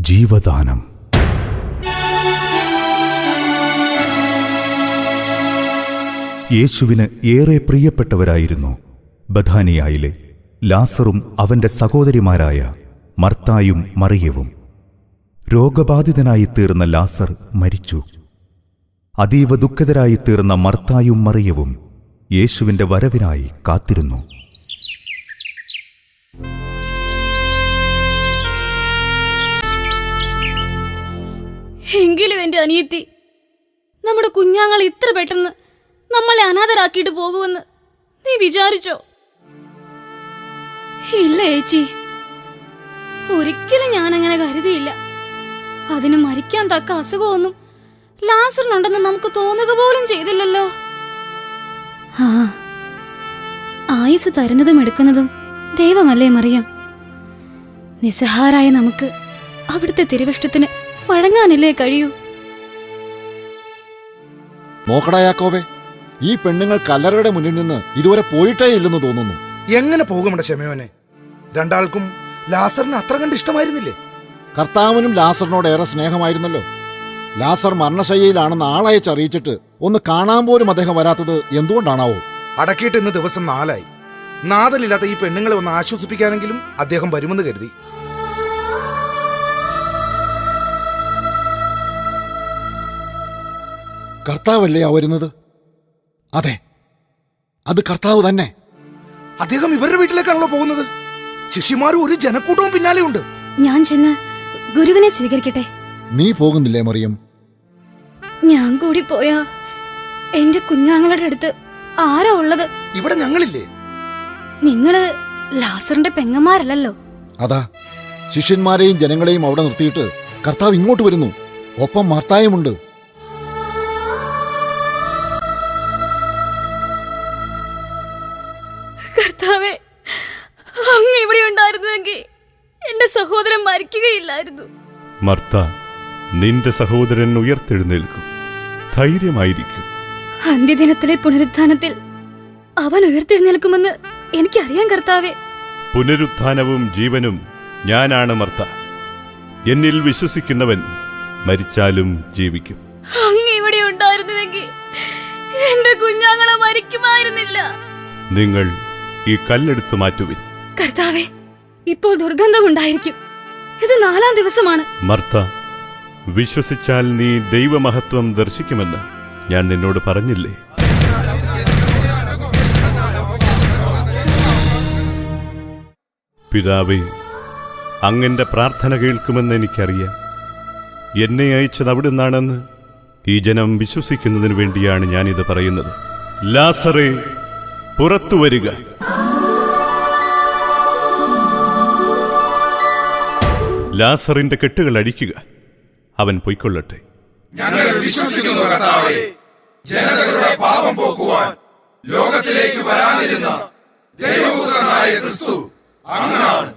ജീവദാനം. യേശുവിന് ഏറെ പ്രിയപ്പെട്ടവരായിരുന്നു ബഥാനിയായിലെ ലാസറും അവന്റെ സഹോദരിമാരായ മർത്തായും മറിയവും. രോഗബാധിതനായി തീർന്ന ലാസർ മരിച്ചു. അതീവ ദുഃഖിതരായി തീർന്ന മർത്തായും മറിയവും യേശുവിന്റെ വരവിനായി കാത്തിരുന്നു. എങ്കിലും എന്റെ അനിയത്തി, നമ്മുടെ കുഞ്ഞാങ്ങൾ ഇത്ര പെട്ടെന്ന് നമ്മളെ അനാഥരാക്കിയിട്ട് പോകുമെന്ന് നീ വിചാരിച്ചോ? ഇല്ല ചേച്ചി, ഒരിക്കലും ഞാനങ്ങനെ കരുതിയില്ല. അതിന് മരിക്കാൻ തക്ക അസുഖമൊന്നും ലാസറിനുണ്ടെന്ന് നമുക്ക് തോന്നുക പോലും ചെയ്തില്ലല്ലോ. ആയുസ് തരുന്നതും എടുക്കുന്നതും ദൈവമല്ലേ മറിയം. നിസ്സഹാരായ നമുക്ക് അവിടുത്തെ തിരുവിഷ്ടത്തിന് വഴങ്ങാനല്ലേ കഴിയൂ. നോക്കടാ യാക്കോബേ, ഈ പെണ്ണുങ്ങൾ കല്ലറയുടെ മുന്നിൽ നിന്ന് ഇതുവരെ പോയിട്ടേ ഇല്ലെന്ന് തോന്നുന്നു. എങ്ങനെ പോകും ശമയോനെ? രണ്ടാൾക്കും ലാസറിന് അത്ര കണ്ട് ഇഷ്ടമായിരുന്നില്ലേ? കർത്താവിനും ലാസറിനോട് ഏറെ സ്നേഹമായിരുന്നല്ലോ. ലാസർ മരണശയ്യയിലാണെന്ന് ആളയച്ചറിയിച്ചിട്ട് ഒന്ന് കാണാൻ പോലും അദ്ദേഹം വരാത്തത് എന്തുകൊണ്ടാണാവോ? അടക്കിയിട്ട് ഇന്ന് ദിവസം 4 നാഥനില്ലാത്ത ഈ പെണ്ണുങ്ങളെ ഒന്ന് ആശ്വസിപ്പിക്കാനെങ്കിലും അദ്ദേഹം വരുമെന്ന് കരുതി. കർത്താവല്ലേ ആ വരുന്നത്? അതെ, അത് കർത്താവ് തന്നെ. അദ്ദേഹം ഇവരുടെ വീട്ടിലേക്കാണല്ലോ പോകുന്നത്. ശിഷ്യന്മാരും ഒരു ജനക്കൂട്ടവും പിന്നാലെ ഉണ്ട്. ഞാൻ ചെന്ന് ഗുരുവിനെ സ്വീകരിക്കട്ടെ. നീ പോകുന്നില്ലേ മറിയം? ഞാൻ കൂടി പോയാ എന്റെ കുഞ്ഞാങ്ങളുടെ അടുത്ത് ആരാ ഉള്ളത്? ഇവിടെ ഞങ്ങളില്ലേ? നിങ്ങള് ലാസറിന്റെ പെങ്ങന്മാരല്ലോ. അതാ, ശിഷ്യന്മാരെയും ജനങ്ങളെയും അവിടെ നിർത്തിയിട്ട് കർത്താവ് ഇങ്ങോട്ട് വരുന്നു. ഒപ്പം മർത്തായുമുണ്ട്. കർത്താവേ, അങ്ങ് ഇവിടെ ഉണ്ടായിരുന്നുവെങ്കിൽ എന്റെ സഹോദരൻ മരിക്കുകയില്ലായിരുന്നു. മർത്ത, നിന്റെ സഹോദരൻ ഉയർത്തെഴുന്നേൽക്കും. ധൈര്യമായിരിക്കും. അന്ത്യദിനത്തിലെ പുനരുത്ഥാനത്തിൽ അവൻ ഉയർത്തെഴുന്നേൽക്കുമെന്ന് എനിക്കറിയാം കർത്താവേ. പുനരുത്ഥാനവും ജീവനും ഞാനാണ് മർത്ത. എന്നിൽ വിശ്വസിക്കുന്നവൻ മരിച്ചാലും ജീവിക്കും. അങ്ങ് ഇവിടെ ഉണ്ടായിരുന്നുവെങ്കിൽ എന്റെ കുഞ്ഞാങ്ങളെ മരിക്കുമായിരുന്നില്ല. നിങ്ങൾ ഈ കല്ലെടുത്ത് മാറ്റുവിൻ. കർത്താവേ, ഇപ്പോൾ ദുർഗന്ധമുണ്ടായിരിക്കും. ഇത് 4-ാം ദിവസമാണ്. മർത്ത, വിശ്വസിച്ചാൽ നീ ദൈവമഹത്വം ദർശിക്കുമെന്ന് ഞാൻ നിന്നോട് പറഞ്ഞില്ലേ? പിതാവേ, അങ്ങന്റെ പ്രാർത്ഥന കേൾക്കുമെന്ന് എനിക്കറിയാം. എന്നെ അയച്ചത് അവിടുന്നാണെന്ന് ഈ ജനം വിശ്വസിക്കുന്നതിന് വേണ്ടിയാണ് ഞാനിത് പറയുന്നത്. ലാസറേ, പുറത്തു വരിക. ലാസറിന്റെ കെട്ടുകൾ അഴിക്കുക. അവൻ പൊയ്ക്കൊള്ളട്ടെ. ഞങ്ങൾ വിശ്വസിക്കുന്നു കർത്താവേ, ജനതകളുടെ പാപം പോക്കുവാൻ ലോകത്തിലേക്ക് വരാനിരുന്ന ദൈവപുത്രനായ ക്രിസ്തു അങ്ങാണ്.